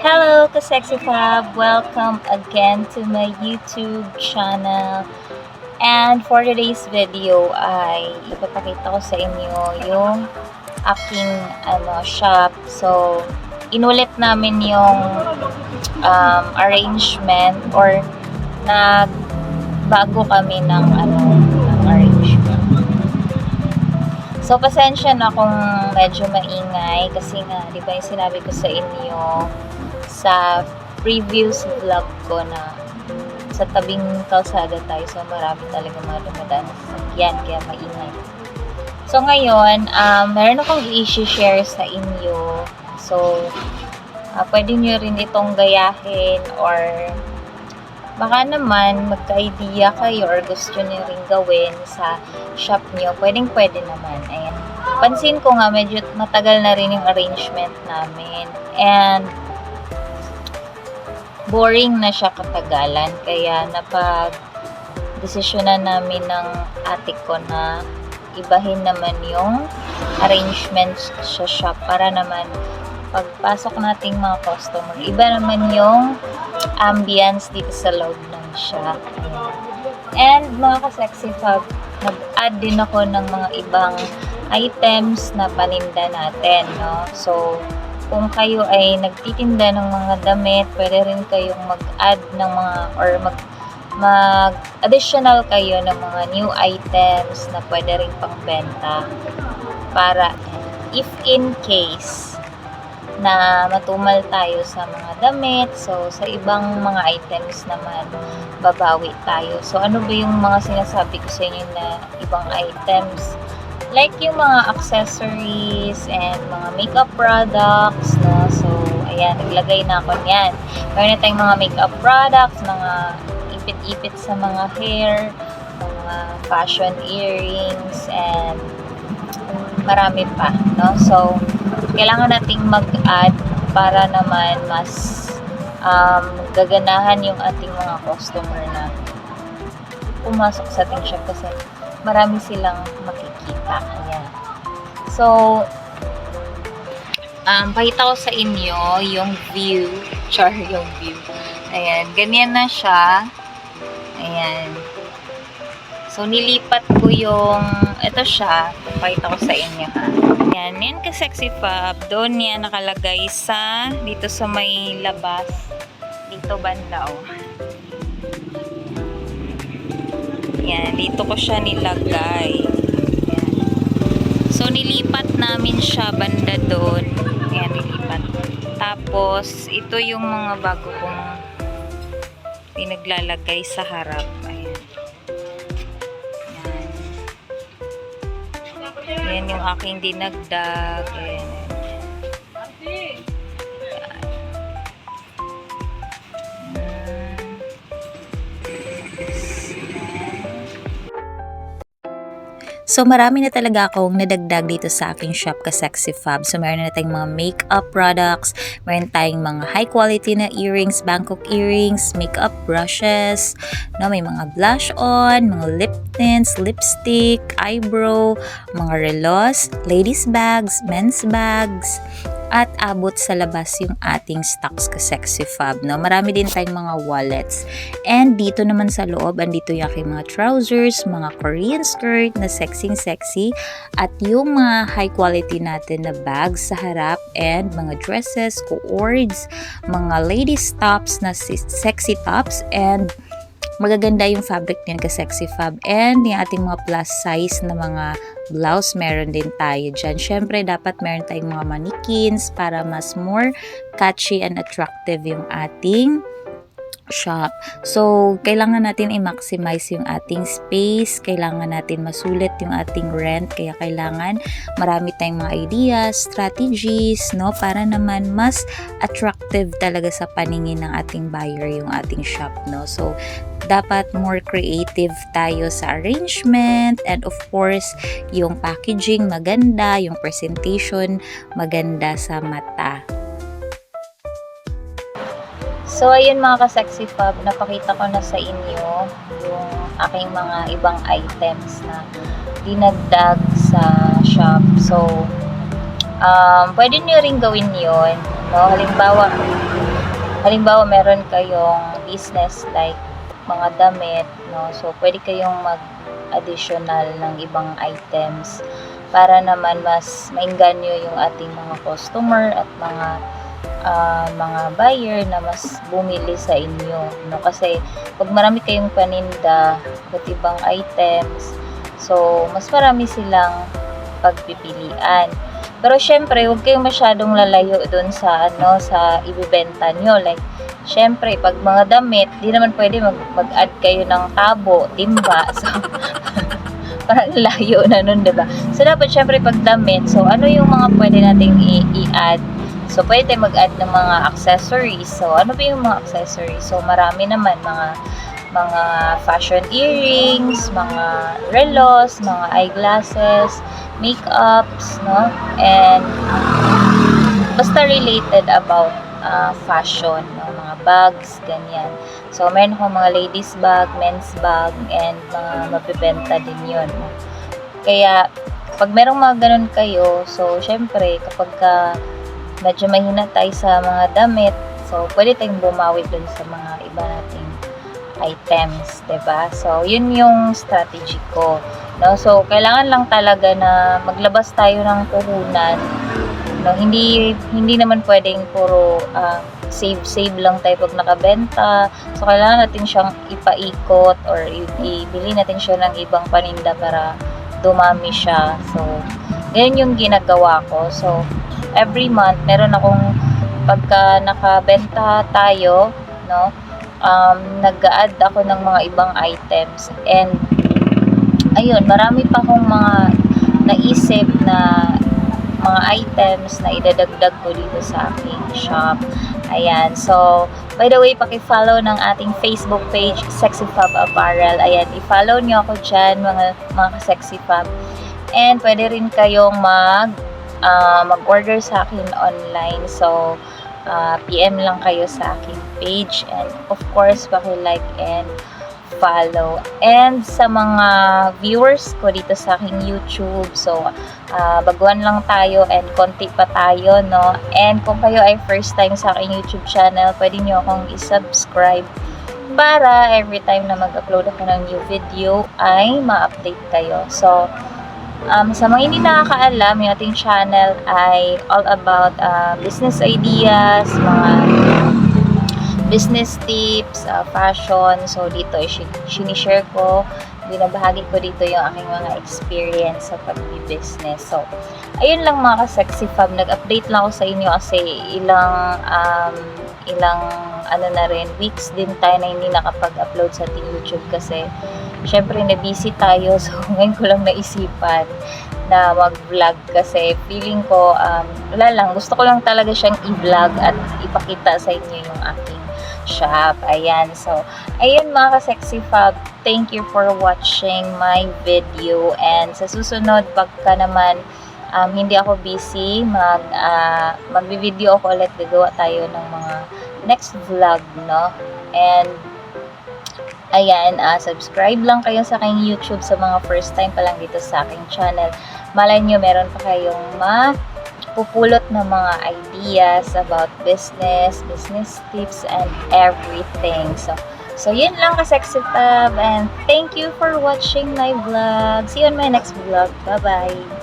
Hello, Kasexy Fab! Welcome again to my YouTube channel. And for today's video ay ipapakita ko sa inyo yung aking shop. So, inulit namin yung arrangement or nagbago kami ng arrangement. So, pasensya na kung medyo maingay kasi nga, di ba yung sinabi ko sa inyo sa previous vlog ko na sa tabing kalsada tayo, so marami talaga mga dumadaan sa sasakyan, kaya maingay. So, ngayon, meron akong i-share sa inyo. So, pwede nyo rin itong gayahin or baka naman magka-idea kayo or gusto nyo rin gawin sa shop nyo, pwede naman. Ayan. Pansin ko nga medyo matagal na rin yung arrangement namin and boring na siya katagalan, kaya napag-desisyonan namin ng ate ko na ibahin naman yung arrangement sa shop para naman pagpasok nating mga customer, iba naman yung ambience dito sa loob ng shop. And mga ka-sexy fab, nag-add din ako ng mga ibang items na paninda natin, no? So, kung kayo ay nagtitinda ng mga damit, pwede rin kayong mag-add ng mga or mag-additional kayo ng mga new items na pwede rin pangbenta para if in case na matumal tayo sa mga damit, so sa ibang mga items naman babawi tayo. So ano ba yung mga sinasabi ko sa inyo na ibang items? Like yung mga accessories and mga makeup products, no? So ayan, naglagay na ako niyan. Meron na tayong mga makeup products, mga ipit-ipit sa mga hair, mga fashion earrings, and marami pa, no? So kailangan nating mag-add para naman mas gaganahan yung ating mga customer na pumasok sa ating shop kasi marami silang makikita. Ayan. So, pakita ko sa inyo yung view. Yung view. Ayan. Ganyan na siya. Ayan. So, nilipat ko yung ito siya. Pakita ko sa inyo, ha. Yan, yan ka-sexy fab. Doon yan nakalagay sa, dito sa may labas. Dito banda, oh. Yan, dito ko siya nilagay. Yan. So, nilipat namin siya banda doon. Yan, nilipat. Tapos, ito yung mga bago kong pinaglalagay sa harap. Ayan. Yan yung aking dinagdag. Ayan. So, marami na talaga akong nadagdag dito sa aking shop ka-sexy fab. So, meron na tayong mga makeup products, meron tayong mga high quality na earrings, Bangkok earrings, makeup brushes, no, may mga blush on, mga lip tints, lipstick, eyebrow, mga relos, ladies bags, men's bags, at abot sa labas yung ating stocks ka-sexy fab, no? Marami din tayong mga wallets. And dito naman sa loob, andito yung aking mga trousers, mga Korean skirt na sexy, at yung mga high quality natin na bags sa harap, and mga dresses, cords, mga ladies tops na sexy tops, and magaganda yung fabric niyan ka-sexy fab. And yung ating mga plus size na mga blouse, meron din tayo dyan. Syempre, dapat meron tayong mga mannequins para mas more catchy and attractive yung ating shop. So, kailangan natin i-maximize yung ating space, kailangan natin masulit yung ating rent, kaya kailangan marami tayong mga ideas, strategies, no, para naman mas attractive talaga sa paningin ng ating buyer yung ating shop, no. So, dapat more creative tayo sa arrangement, and of course, yung packaging maganda, yung presentation maganda sa mata. So, ayun mga ka-sexy fab, napakita ko na sa inyo yung aking mga ibang items na dinagdag sa shop. So, pwede nyo rin gawin yun. No? Halimbawa, halimbawa meron kayong business like mga damit, no? So, pwede kayong mag-additional ng ibang items para naman mas maingganyo yung ating mga customer at mga buyer na mas bumili sa inyo, no? Kasi pag marami kayong paninda, iba't ibang items, so mas marami silang pagpipilian. Pero syempre, huwag kayong masyadong lalayo doon sa sa ibebenta nyo. Like, syempre, pag mga damit, di naman pwede mag-add kayo ng tabo, timba. So, parang layo na nun, diba? So, dapat syempre pag damit, so ano yung mga pwede nating i-add? So, pwede tayo mag-add ng mga accessories. So, ano ba yung mga accessories? So, marami naman, mga fashion earrings, mga relos, mga eyeglasses, makeups, no? And basta related about fashion, no? Mga bags, ganyan. So, meron akong mga ladies bag, men's bag, and mga mabibenta din yun. No? Kaya, pag merong mga ganun kayo, so, syempre, kapag medyo mahina tayo sa mga damit, so, pwede tayong bumawi dun sa mga iba nating items, 'di ba? So, yun yung strategy ko, no? So, kailangan lang talaga na maglabas tayo ng puhunan, no? Hindi naman pwedeng puro save lang tayo pag nakabenta. So, kailangan natin siyang ipaikot or ibili natin siya ng ibang paninda para dumami siya. So, ganyan yung ginagawa ko. So, every month meron akong pagka nakabenta tayo, no? Nag-a-add ako ng mga ibang items, and ayun, marami pa akong mga naisip na mga items na idadagdag ko dito sa aking shop. Ayan, so by the way, paki-follow ng ating Facebook page, Sexy Fab Apparel. Ayan, i-follow nyo ako dyan, mga ka-Sexy Fab. And pwede rin kayong mag-order sa akin online. So, PM lang kayo sa aking page, and of course paki-like and follow. And sa mga viewers ko dito sa aking YouTube, so baguhan lang tayo and konti pa tayo, no? And kung kayo ay first time sa aking YouTube channel, pwede nyo akong i-subscribe para every time na mag-upload ako ng new video ay ma-update kayo. So, sa mga hindi nakakaalam, yung ating channel ay all about business ideas, mga business tips, fashion. So, dito sinishare ko, binabahagi ko dito yung aking mga experience sa pag-business. So, ayun lang mga ka-Sexy Fab. Nag-update lang ako sa inyo kasi ilang weeks din tayo na hindi nakapag-upload sa ating YouTube kasi syempre na-busy tayo. So, ngayon ko lang naisipan na mag-vlog kasi feeling ko, wala lang, gusto ko lang talaga siyang i-vlog at ipakita sa inyo yung aking shop. Ayan. So, ayun mga ka-Sexy Fab, thank you for watching my video, and sa susunod, pagka naman hindi ako busy, magbi-video ako ulit, gagawa tayo ng mga next vlog, no? And ayan, subscribe lang kayo sa aking YouTube sa mga first time pa lang dito sa aking channel. Malay nyo, meron pa kayong mapupulot na mga ideas about business tips, and everything. So yun lang ka-Sexy Fab, and thank you for watching my vlog. See you on my next vlog. Bye-bye!